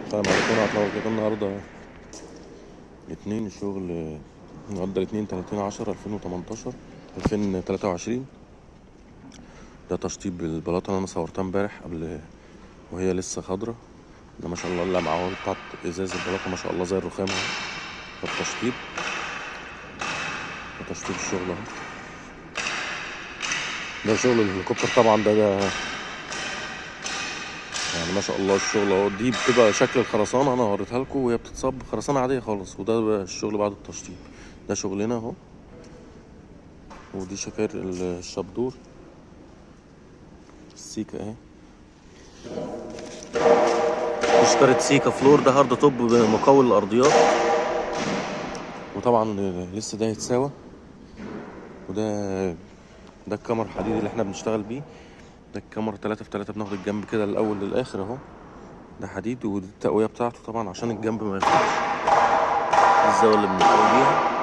السلام عليكم ورحمة الله وبركاته. النهاردة اتنين الشغل، النهاردة اتنين 30/10/2018 ده تشطيب البلاطة اللي أنا صورتها امبارح قبل وهي لسه خضرة. ده ما شاء الله اللمعة اهو بتاعت إزاز البلاطة ما شاء الله زي الرخام اهو. ده التشطيب، ده تشطيب الشغل اهو. ده شغل الهليكوبتر طبعا. ده يعني ما شاء الله الشغل اهو. دي بتبقى شكل الخرسانة انا وريتها لكم وهي بتتصب خرسانة عادية خالص، وده بقى الشغل بعد التشطيب. ده شغلنا اهو. ودي شكاير الشبدور السيكا اهي. اشتريت سيكا فلور، ده هارد توب مقاول الارضيات. وطبعا لسه ده هيتساوى. وده الكمر الحديدي اللي احنا بنشتغل بيه. ده الكمر 3x3 بناخد الجنب كده الاول للاخر اهو. ده حديد، ودي التقوية بتاعته طبعا عشان الجنب ما يفتحش. دي الزاوية اللي بنقوي بيها.